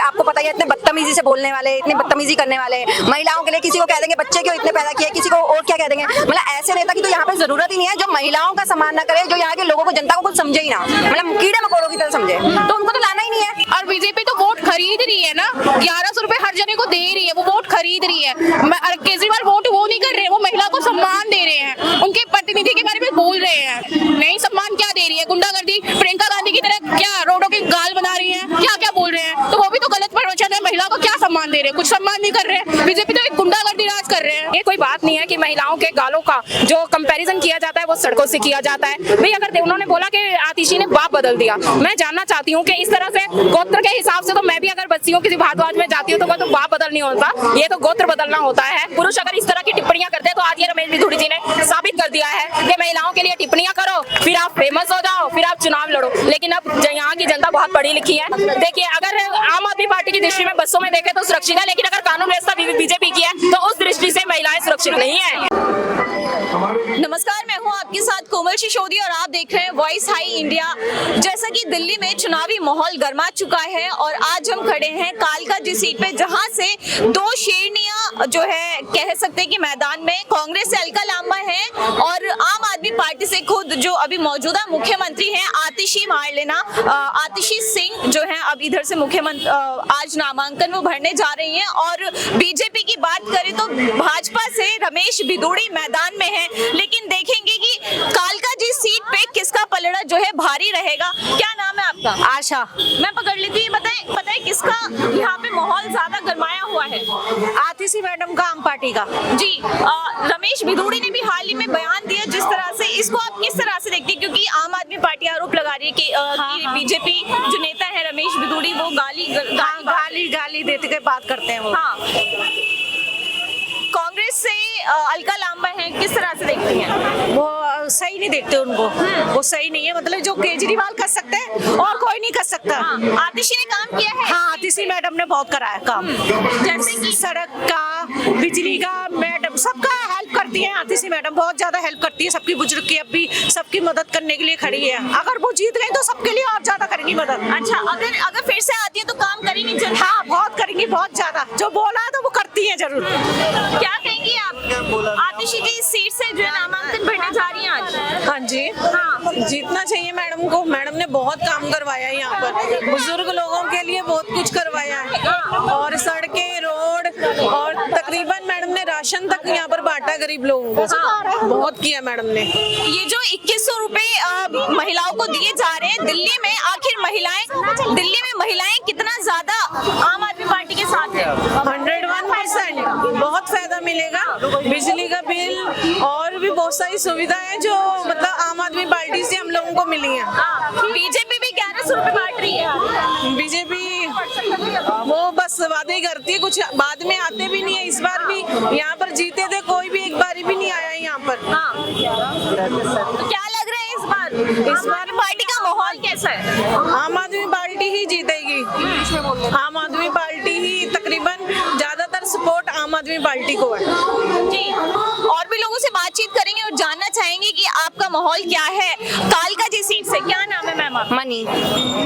आपको पता ही है इतने बदतमीजी से बोलने वाले, इतनी बदतमीजी करने वाले, महिलाओं के लिए किसी को कह देंगे बच्चे क्यों इतने पैदा किए, किसी को और क्या कह देंगे। मतलब ऐसे नेता की तो यहाँ पे जरूरत ही नहीं है जो महिलाओं का सम्मान ना करे, जो यहाँ के लोगों को, जनता को कुछ समझे ही ना, मतलब कीड़े मकोड़ों की तरह समझे, तो उनको तो लाना ही नहीं है। और बीजेपी तो वोट खरीद रही है ना, 1100 रुपए हर जने को दे रही है, वो वोट खरीद रही है। केजरीवाल वोट वो नहीं कर रहे हैं, वो महिला को सम्मान दे रहे हैं, उनके प्रतिनिधि के बारे में बोल रहे हैं। नहीं, सम्मान क्या दे रही है? गुंडागर्दी, प्रियंका गांधी की तरह क्या रोडों की गाल बना रही है, क्या क्या बोल रहे हैं, तो वो भी तो गलत प्रवचन है। महिला को क्या सम्मान दे रहे हैं? कुछ सम्मान नहीं कर रहे हैं। बीजेपी तो एक गुंडागर्दी राज कर रहे हैं। ये कोई बात नहीं है कि महिलाओं के गालों का जो कंपैरिजन किया जाता है वो सड़कों से किया जाता है। भाई अगर उन्होंने बोला कि आतिशी ने बाप बदल दिया, मैं जानना चाहती हूँ कि इस तरह से गोत्र के हिसाब से तो मैं भी अगर बच्ची हूँ, किसी भारद्वाज में जाती हूँ, तो मैं तो बाप बदल नहीं होता, ये तो गोत्र बदलना होता है। पुरुष अगर इस तरह की टिप्पणियां करते हैं तो आज ये रमेश बिधूड़ी जी ने साबित कर दिया है कि महिलाओं के लिए टिप्पणियां करो, फिर आप फेमस हो जाओ, फिर आप चुनाव लड़ो। लेकिन अब यहाँ की जनता बहुत पढ़ी लिखी है। देखिए, अगर आम आदमी पार्टी की दृष्टि में बसों में देखे तो सुरक्षित है, लेकिन अगर कानून व्यवस्था बीजेपी की है तो उस दृष्टि से महिलाएं सुरक्षित नहीं है। नमस्कार, मैं हूं आपके साथ कोमल सिसोदिया और आप देख रहे हैं वॉइस हाई इंडिया। जैसा कि दिल्ली में चुनावी माहौल गर्मा चुका है और आज हम खड़े हैं कालका जी सीट पे, जहां से दो शेरनियां जो है कह सकते हैं कि मैदान में, कांग्रेस से अलका लांबा है और आम आदमी पार्टी से खुद जो अभी मौजूदा मुख्यमंत्री हैं आतिशी मारलेना, आतिशी सिंह जो है अब इधर से मुख्यमंत्री आज नामांकन वो भरने जा रही हैं। और बीजेपी की बात करें तो भाजपा से रमेश बिधूड़ी मैदान में है, लेकिन देखेंगे कि कालका जी सीट पे किसका पलड़ा जो है भारी रहेगा। क्या नाम है आपका? आशा। मैं पकड़ लेती हूँ, बताए किसका यहाँ पे माहौल ज्यादा गरमाया हुआ है? आतिशी मैडम का, आम पार्टी का जी। रमेश बिधूड़ी ने भी हाल ही में बयान दिया, जिस तरह से इसको आप किस तरह से देखते हैं? क्योंकि आम आदमी पार्टी आरोप लगा रही है कि बीजेपी जो नेता है रमेश बिधूड़ी वो गाली देते के बात करते हैं वो। हाँ, कांग्रेस से अलका लांबा है, किस तरह से देखती हैं? वो सही नहीं देखते उनको, वो सही नहीं है। मतलब जो केजरीवाल कर सकते हैं और कोई नहीं कर सकता। आतिशी ने काम किया है। हाँ, आतिशी मैडम ने बहुत कराया काम, जैसे कि सड़क का, बिजली का, मैडम सबका हेल्प करती है। आतिशी मैडम बहुत ज्यादा हेल्प करती है, सबकी बुजुर्ग की, अब भी सबकी मदद करने के लिए खड़ी है। अगर वो जीत गई तो सबके लिए और ज्यादा करेंगी मदद। अच्छा, अगर फिर से आती है तो काम करेंगी जरूर? हाँ, बहुत करेंगी, बहुत ज्यादा। जो बोला है तो वो करती है जरूर। क्या कहेंगी आप? आतिशी जी इस सीट से जो है नामांकन भरने जा रही हैं आज। हाँ जी, हाँ, जीतना चाहिए मैडम को। मैडम ने बहुत काम करवाया है यहाँ पर, बुजुर्ग लोगों के लिए बहुत कुछ करवाया है, और सड़कें, रोड, और तकरीबन मैडम ने राशन तक यहाँ पर बांटा गरीब लोगों को। बहुत किया मैडम ने। ये जो 2100 रुपए महिलाओं को दिए जा रहे हैं दिल्ली में, आखिर दिल्ली में महिलाएं कितना ज्यादा आम आदमी पार्टी के साथ है? 101% बहुत फायदा मिलेगा। बिजली का बिल और भी बहुत सारी सुविधाएं जो मतलब आम आदमी पार्टी से हम लोगों को मिली हैं। बीजेपी भी 1100 रुपए बांट रही है। बीजेपी वो बस वादे करती है, कुछ बाद में आते भी नहीं है। इस बार भी यहाँ पर जीते थे, कोई भी एक बारी भी नहीं आया यहाँ पर। तो क्या लग रहा है इस बार पार्टी का माहौल कैसा है? आम आदमी पार्टी ही जीतेगी। आम आदमी पार्टी ही, तकरीबन ज्यादातर सपोर्ट आम आदमी पार्टी को है जी। और भी लोगों से बातचीत करेंगे और जानना चाहेंगे कि आपका माहौल क्या है कालका जी सीट से। क्या नाम है मैम आपका? मनी।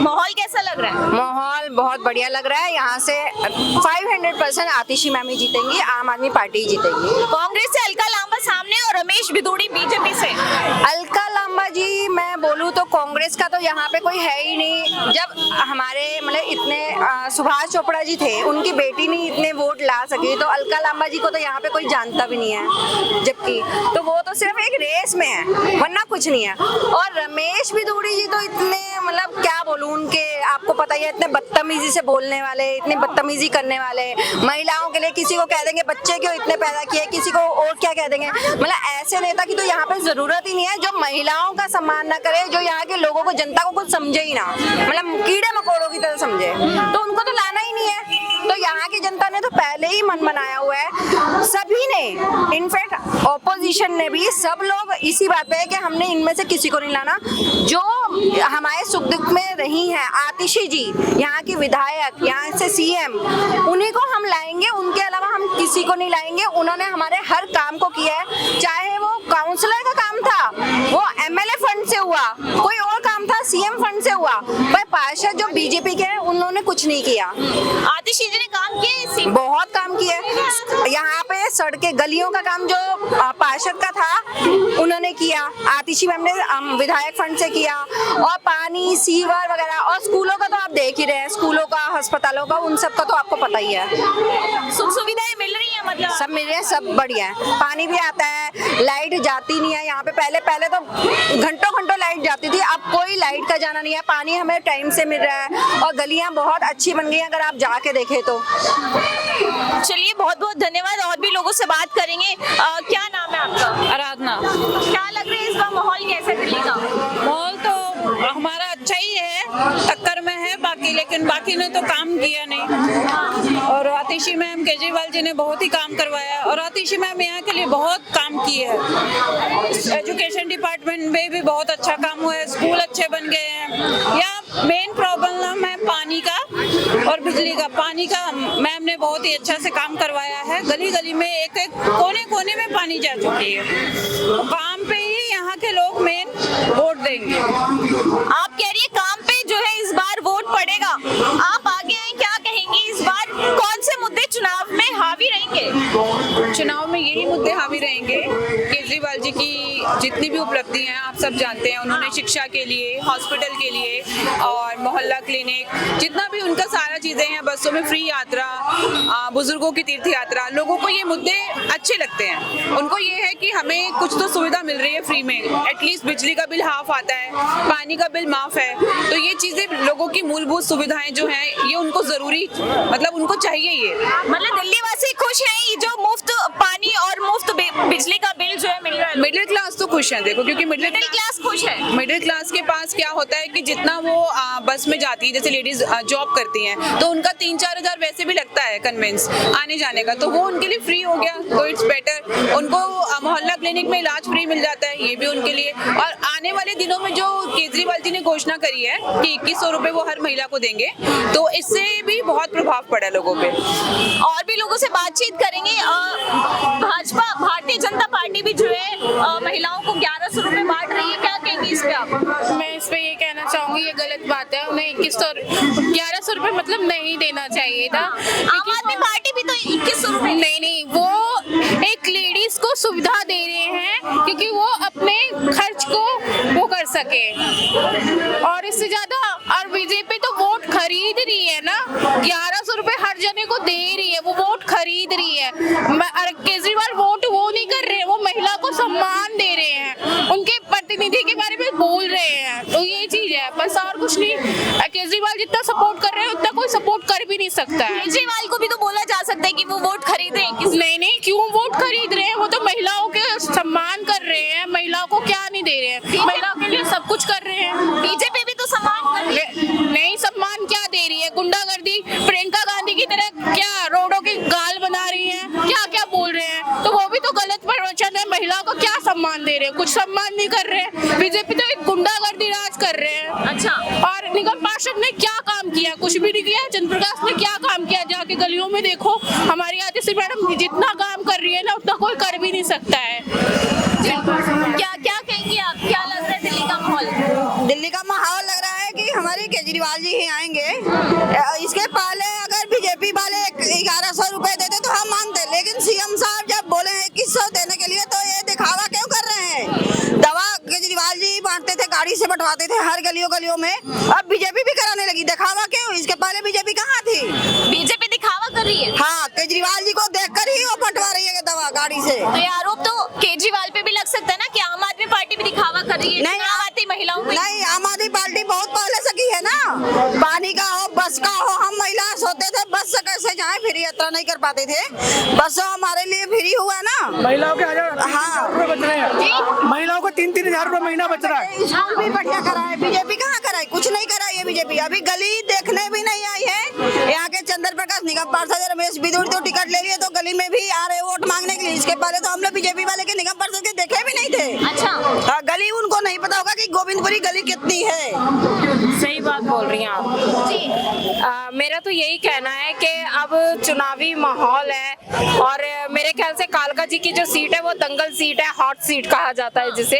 माहौल कैसा लग रहा है? माहौल बहुत बढ़िया लग रहा है। यहाँ से 500% आतिशी मैम ही जीतेंगी, आम आदमी पार्टी ही जीतेगी। कांग्रेस से अलका लांबा सामने और रमेश बिधूड़ी बीजेपी से। अलका लांबा जी, मैं बोलूँ तो कांग्रेस का तो यहाँ पे कोई है ही नहीं। जब हमारे मतलब इतने सुभाष चोपड़ा जी थे, उनकी बेटी नहीं इतने वोट ला सकी, तो अलका लांबा जी को तो यहाँ पे कोई जानता भी नहीं है। जबकि तो वो तो सिर्फ एक रेस में है, वरना कुछ नहीं है। और रमेश बिधूड़ी जी तो इतने, मतलब क्या बोलूं, उनके आपको पता ही है, इतने बदतमीजी से बोलने वाले, इतनी बदतमीजी करने वाले, महिलाओं के लिए किसी को कह देंगे बच्चे क्यों इतने पैदा किए, किसी को और क्या कह देंगे। मतलब ऐसे नेता की तो यहाँ पे जरूरत ही नहीं है जो महिलाओं का सम्मान ना करे, जो यहाँ के लोगों को, जनता को कुछ समझे ही ना, मतलब कीड़े मकोड़ों की तरह समझे, तो उनको तो लाना ही नहीं है। तो यहाँ की जनता ने तो पहले ही मन बनाया हुआ है, सभी ने, इनफैक्ट ऑपोजिशन ने भी, सब लोग इसी बात पे है कि हमने इनमें से किसी को नहीं लाना। जो हमारे सुख दुख में रही हैं, आतिशी जी यहाँ की विधायक, यहाँ से सीएम, उन्हीं को हम लाएंगे, उनके अलावा हम किसी को नहीं लाएंगे। उन्होंने हमारे हर काम को किया है, चाहे वो काउंसलर का काम था, वो एमएलए फंड से हुआ, कोई और काम था हुआ सीएम फंड से हुआ, पर पार्षद जो बीजेपी के हैं उन्होंने कुछ नहीं किया। आतिशी जी ने काम किए इस सीट बहुत काम किए यहाँ पे, सड़कें गलियों का काम जो पार्षद का था उन्होंने किया, आतिशी मैम ने विधायक फंड से किया, और पानी सीवर वगैरह, और स्कूलों का तो आप देख ही रहे हैं, स्कूलों का अस्पतालों का उन सब का तो आपको पता ही है। सुख सुविधाएं मिल रही है, मतलब सब मिल रहे हैं, सब बढ़िया है, पानी भी आता है, लाइट जाती नहीं है यहाँ पे, पहले तो घंटों घंटों लाइट जाती थी, अब कोई लाइट का जाना नहीं है, पानी हमें टाइम से मिल रहा है, और गलियां बहुत अच्छी बन गई हैं अगर आप जाके देखें तो। चलिए बहुत बहुत धन्यवाद, और भी लोगों से बात करेंगे। क्या नाम है आपका? आराधना। क्या लग रहा है इस बार माहौल कैसा है दिल्ली का? माहौल तो हमारा अच्छा ही है, टक्कर में है बाकी, लेकिन बाकी ने तो काम किया नहीं। और आतिशी मैम, केजरीवाल जी ने बहुत ही काम करवाया, और आतिशी मैम यहाँ के लिए बहुत काम की है। एजुकेशन डिपार्टमेंट में भी बहुत अच्छा काम हुआ है, स्कूल अच्छे बन गए हैं। यहाँ मेन प्रॉब्लम है पानी का और बिजली का। पानी का मैम ने बहुत ही अच्छा से काम करवाया है, गली गली में एक एक कोने कोने में पानी जा चुकी है। काम पे ही यहाँ के लोग मेन वोट देंगे। आप कह रही है काम पे जो है इस बार वोट पड़ेगा, आप आगे आए, क्या कहेंगी इस बार कौन से मुद्दे चुनाव में हावी रहेंगे? चुनाव में यही मुद्दे हावी रहेंगे। केजरीवाल जी की जितनी भी उपलब्धि हैं आप सब जानते हैं, उन्होंने शिक्षा के लिए, हॉस्पिटल के लिए और मोहल्ला क्लिनिक, जितना भी उनका सारा चीजें हैं, बसों में फ्री यात्रा, बुजुर्गों की तीर्थ यात्रा, लोगों को ये मुद्दे अच्छे लगते हैं। उनको ये है कि हमें कुछ तो सुविधा मिल रही है फ्री में, एटलीस्ट बिजली का बिल हाफ आता है, पानी का बिल माफ है, तो ये चीजें लोगों की मूलभूत सुविधाएं जो हैं ये उनको जरूरी, मतलब उनको चाहिए ये। मतलब दिल्ली वासी खुश हैं, ये जो मुफ्त पानी और मुफ्त बिजली का बिल जो है मिल रहा है? मिडिल क्लास तो खुश है, देखो, क्योंकि मिडिल क्लास खुश है। मिडिल क्लास के पास क्या होता है कि जितना वो बस में जाती है, जैसे लेडीज जॉब करती हैं, तो उनका 3-4 हज़ार वैसे भी लगता है कन्वेंस आने जाने का, तो वो उनके लिए फ्री हो गया, तो इट्स बेटर। उनको मोहल्ला क्लिनिक में इलाज फ्री मिल जाता है, ये भी उनके लिए। और आने वाले दिनों में जो केजरीवाल जी ने घोषणा करी है कि 2100 रुपए वो हर महिला को देंगे, तो इससे भी बहुत प्रभाव पड़ा लोगों पे। और भी लोगों से बातचीत करेंगे। भाजपा, भारतीय जनता पार्टी भी जो है महिलाओं को 1100 रुपए बांट रही है, क्या कहेंगे इस पे आप? मैं इस पे ये कहना चाहूंगी, ये गलत बात है, उन्हें 1100 रुपए मतलब नहीं देना चाहिए था। आम आदमी पार्टी भी तो 2100 रुपए। नहीं, वो एक लेडीज को सुविधा दे रहे हैं क्योंकि वो अपने खर्च को वो कर सके, और इससे ज्यादा। और बीजेपी तो वोट खरीद रही है ना, 1100 रुपए हर जने को दे रही है, वो वोट खरीद रही है। केजरीवाल वोट वो नहीं कर रहे हैं, वो महिला को सम्मान दे रहे हैं, उनके प्रतिनिधि के बारे में बोल रहे हैं, तो ये चीज है बस, और कुछ नहीं। केजरीवाल जितना सपोर्ट कर रहे हैं उतना कोई सपोर्ट कर भी नहीं सकता है। केजरीवाल को भी तो बोला जा सकता है कि वो वोट खरीद रहे हैं। नहीं, क्यों वोट खरीद रहे हैं? वो तो महिलाओं के सम्मान कर रहे हैं, महिलाओं को क्या नहीं दे रहे हैं, महिलाओं के लिए सब कुछ कर रहे हैं। बीजेपी भी तो सम्मान कर रही है। नहीं, सम्मान क्या दे रही है? गुंडागर्दी, प्रियंका गांधी की तरह क्या रोडों की गाल बना रही है, क्या क्या बोल रहे हैं, तो वो भी तो गलत प्रवचन है। महिलाओं को क्या सम्मान दे रहे हैं? कुछ सम्मान नहीं कर रहे हैं। बीजेपी तो एक गुंडागर्दी राज कर रहे हैं। अच्छा, और निगम पार्षद ने क्या काम किया? कुछ भी नहीं किया। चंद्रप्रकाश ने क्या काम किया? जाके गलियों में देखो, हमारी आतिशी मैडम जितना काम कर रही है ना उतना कोई कर भी नहीं सकता है। क्या क्या कहेंगे आप, क्या लग रहा है दिल्ली का माहौल? दिल्ली का माहौल लग रहा है कि हमारे केजरीवाल जी ही आएंगे। इसके पहले अगर बीजेपी वाले 1100 रुपए देते तो हम मानते, लेकिन सीएम साहब जब बोले हैं 2100 देने के लिए, तो ये दिखावा क्यों कर रहे हैं? दवा केजरीवाल जी बांटते थे, गाड़ी से बंटवाते थे हर गलियों में, अब बीजेपी भी कराने लगी। दिखावा क्यों? इसके पहले बीजेपी कहाँ थी? बीजेपी दिखावा कर रही है। हाँ, केजरीवाल जी को देखकर ही वो बंटवा रही है दवा गाड़ी से। तो ये आरोप तो केजरीवाल पे भी लग सकता है ना कि आम आदमी पार्टी भी दिखावा कर रही है। नहीं, चुनाव आती महिलाओं को। नहीं, आम आदमी पार्टी बहुत पहले से की है ना। पानी का हो, बस का हो, हम महिला सोते थे बस से कैसे जाएं, फ्री यात्रा नहीं कर पाते थे, बस हमारे लिए फ्री हुआ ना। महिलाओं के 1000 रुपए बच रहे हैं, महिलाओं को 3-3 हजार रुपए महीना बच रहा है। स्कूल भी बढ़िया करा है, बीजेपी कहाँ कराई? कुछ नहीं कराई है बीजेपी। अभी गली देखने भी नहीं आई है। यहाँ के चंद्रप्रकाश निगम पार्षद रमेश बिदुर तो टिकट ले लिए, तो गली में भी आ रहे वोट मांगने के लिए। इसके पहले तो हम लोग बीजेपी वाले के निगम पार्षद के देखे भी नहीं थे। अच्छा, गली उनको नहीं पता होगा कि गोविंदपुरी गली कितनी है। सही बात बोल रही हैं आप जी। मेरा तो यही कहना है कि अब चुनावी माहौल है, और मेरे ख्याल से कालका जी की जो सीट है वो दंगल सीट है, हॉट सीट कहा जाता है जिसे।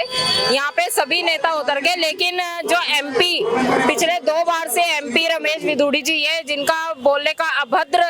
यहाँ पे सभी नेता उतर गए, लेकिन जो एमपी पिछले 2 बार से एमपी रमेश विदुड़ी जी है, जिनका बोलने का अभद्र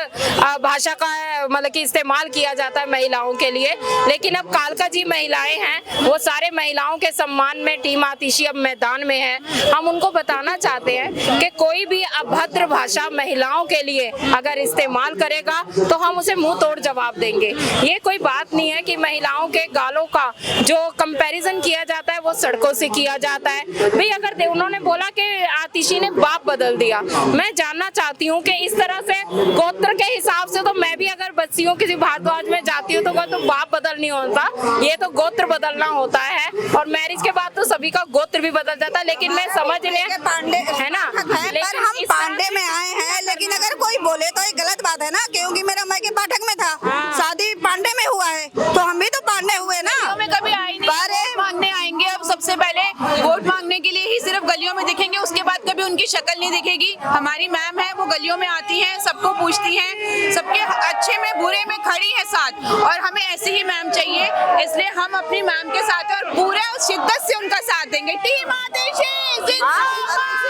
भाषा का मतलब कि इस्तेमाल किया जाता है महिलाओं के लिए, लेकिन अब कालका जी महिलाएं हैं, वो सारे महिलाओं के सम्मान में टीम आतिशी अब मैदान में है। हम उनको बताना चाहते हैं कि कोई भी अभद्र भाषा महिलाओं के लिए अगर इस्तेमाल करेगा तो हम उसे मुंह तोड़ जवाब देंगे। ये कोई बात नहीं है कि महिलाओं के गालों का जो कंपैरिजन किया जाता है वो सड़कों से किया जाता है। भाई अगर उन्होंने बोला कि आतिशी ने बाप बदल दिया, मैं जानना चाहती हूँ कि इस तरह से गोत्र के हिसाब से तो मैं भी अगर बच्ची हूँ किसी भारद्वाज में जाती हूँ तो बाप बदल नहीं होता, ये तो गोत्र बदलना होता है। और मैरिज के बाद तो सभी का गोत्र भी बदल जाता है, लेकिन मैं समझ ले पांडे है ना, पर हम पांडे में आए हैं, लेकिन अगर कोई बोले तो ये गलत बात है ना, क्योंकि मेरा मायके पाठक में था, शादी पांडे में हुआ है, तो हम भी तो पांडे हुए ना। में कभी आए नहीं, वोट मांगने आएंगे। अब सबसे पहले वोट मांगने के लिए ही सिर्फ गलियों में दिखेंगे, उसके बाद कभी उनकी शक्ल नहीं दिखेगी। हमारी मैम है, वो गलियों में आती हैं, सबको पूछती हैं, सबके अच्छे में बुरे में खड़ी है साथ, और हमें ऐसी ही मैम चाहिए। इसलिए हम अपनी मैम के साथ और पूरे शिद्दत से उनका साथ देंगे। टीम आतिशी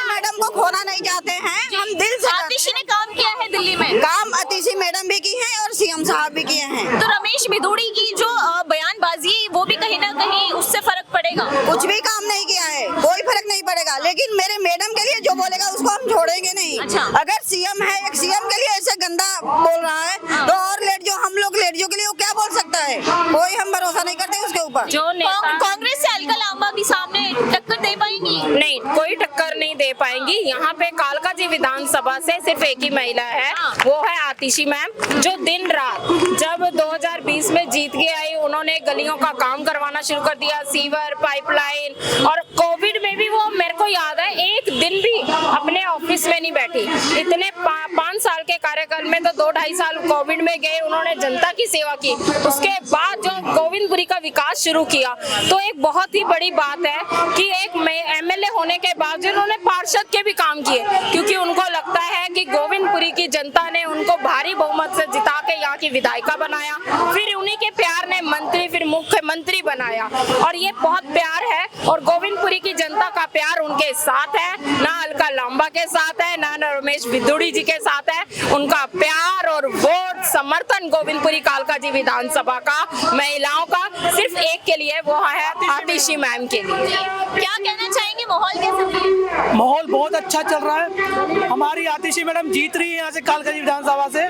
मैडम को खोना नहीं चाहते हैं, हम दिल से आतिशी ने काम किया है दिल्ली में, काम आतिशी मैडम भी की है और सीएम साहब भी किए हैं। तो रमेश विदुड़ी की जो बयानबाजी वो भी कहीं ना कहीं उससे फर्क पड़ेगा। कुछ भी काम नहीं किया है, कोई फर्क नहीं पड़ेगा, लेकिन मेरे मैडम के लिए जो बोलेगा उसको हम छोड़ेंगे नहीं। अच्छा। अगर सीएम है, एक सीएम के लिए ऐसे गंदा बोल रहा है तो और लेडियो, हम लोग लेडियो के लिए वो क्या बोल सकता है, कोई हम भरोसा नहीं करते उसके ऊपर। जो नेता कांग्रेस से अलका लांबा भी सामने टक्कर दे पाएंगी? नहीं, कोई टक्कर नहीं दे पाएंगी। यहाँ पे कालका जी विधानसभा से सिर्फ एक ही महिला है, वो है आतिशी मैम, जो दिन रात जब 2020 में जीत के आई, उन्होंने गलियों का काम करवाना शुरू कर दिया, सीवर, पाइपलाइन, और कोविड में भी वो, मेरे को याद है, एक दिन भी अपने ऑफिस में नहीं बैठी। इतने 5 साल के कार्यकाल में तो 2-2.5 साल कोविड में गए, उन्होंने जनता की सेवा की। उसके बाद जो गोविंदपुरी का विकास शुरू किया, तो एक बहुत ही बड़ी बात है कि एक एमएलए होने के बाद उन्होंने पार्षद के भी काम किए, क्योंकि उनको लगता है कि गोविंदपुरी की जनता ने उनको भारी बहुमत से जिता के यहाँ की विधायिका बनाया, फिर उन्हीं के प्यार ने मंत्री, फिर मुख्यमंत्री बनाया, और ये बहुत प्यार है। और गोविंदपुरी की जनता का प्यार उनके साथ है, ना अलका लांबा के साथ है, ना रमेश विदुड़ी जी के साथ है। उनका प्यार और वोट समर्थन गोविंदपुरी कालका जी विधानसभा का महिलाओं का सिर्फ एक के लिए, वो है आतिशी मैम के लिए। क्या कहना चाहेंगे, माहौल कैसा है? माहौल बहुत अच्छा चल रहा है। हमारी आतिशी मैडम जीत रही है यहाँ से कालका जी विधानसभा से,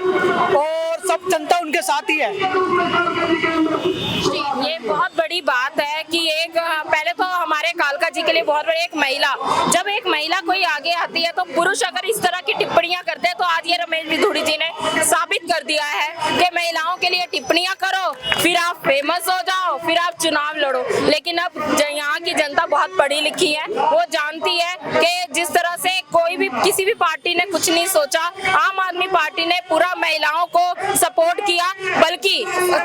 और सब जनता उनके साथ ही है। ये बहुत बड़ी बात है कि एक, पहले तो हमारे कालका जी के लिए बहुत बड़ी एक महिला, जब एक महिला कोई आगे आती है तो पुरुष अगर इस तरह की टिप्पणियां करते हैं, तो आज ये रमेश विदुड़ी जी ने साबित कर दिया है कि महिलाओं के लिए टिप्पणियां करो, फिर आप फेमस हो जाओ, फिर आप चुनाव लड़ो। लेकिन अब यहाँ की जनता बहुत पढ़ी लिखी है, वो जानती है कि जिस तरह से कोई भी, किसी भी पार्टी ने कुछ नहीं सोचा, आम आदमी पार्टी ने पूरा महिलाओं को सपोर्ट किया, बल्कि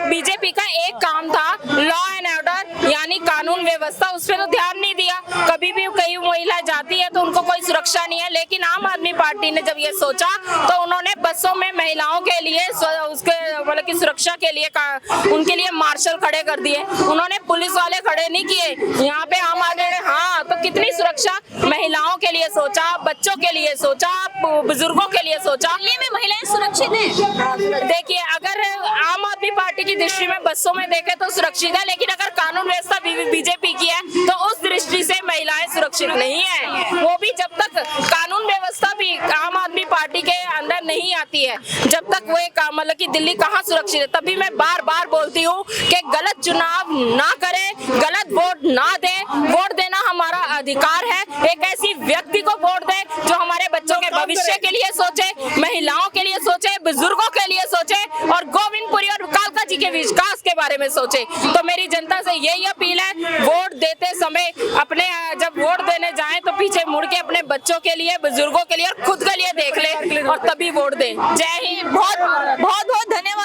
बीजेपी का एक काम था लॉ एंड ऑर्डर, यानी कानून व्यवस्था, उस पर तो ध्यान नहीं दिया। कभी भी कई महिला जाती है तो उनको कोई सुरक्षा नहीं है, लेकिन आम आदमी पार्टी ने जब ये सोचा तो उन्होंने बसों में महिलाओं के लिए उसके मतलब की सुरक्षा के लिए उनके लिए मार्शल खड़े कर दिए, उन्होंने पुलिस वाले खड़े नहीं किए। यहाँ पे आम आदमी ने, हाँ, तो कितनी सुरक्षा महिलाओं के लिए सोचा, बच्चों के लिए सोचा, बुजुर्गों के लिए सोचा। दिल्ली में महिलाएं सुरक्षित हैं? देखिए, अगर आम आदमी पार्टी की दृष्टि में बसों में देखे तो सुरक्षित है, लेकिन अगर कानून व्यवस्था बीजेपी की है तो उस दृष्टि से महिलाएं सुरक्षित नहीं है। वो भी जब तक कानून व्यवस्था भी आम आदमी पार्टी के अंदर नहीं आती है, जब तक वो एक, मतलब कि दिल्ली कहाँ सुरक्षित है। तभी मैं बार बार बोलती हूँ कि गलत चुनाव ना करें, गलत वोट ना दें, वोट देना हमारा अधिकार है। एक ऐसी व्यक्ति को वोट दें जो हमारे बच्चों के भविष्य के लिए सोचे, महिलाओं के लिए सोचे, बुजुर्गों के लिए सोचे, और गोविंदपुरी और कालका जी के विकास के बारे में सोचे। तो मेरी जनता से यही अपील है, वोट देते समय अपने, जब वोट देने जाएं तो पीछे मुड़ के अपने बच्चों के लिए, बुजुर्गों के लिए और खुद के लिए देख ले, और तभी वोट दें। जय हिंद। बहुत बहुत धन्यवाद।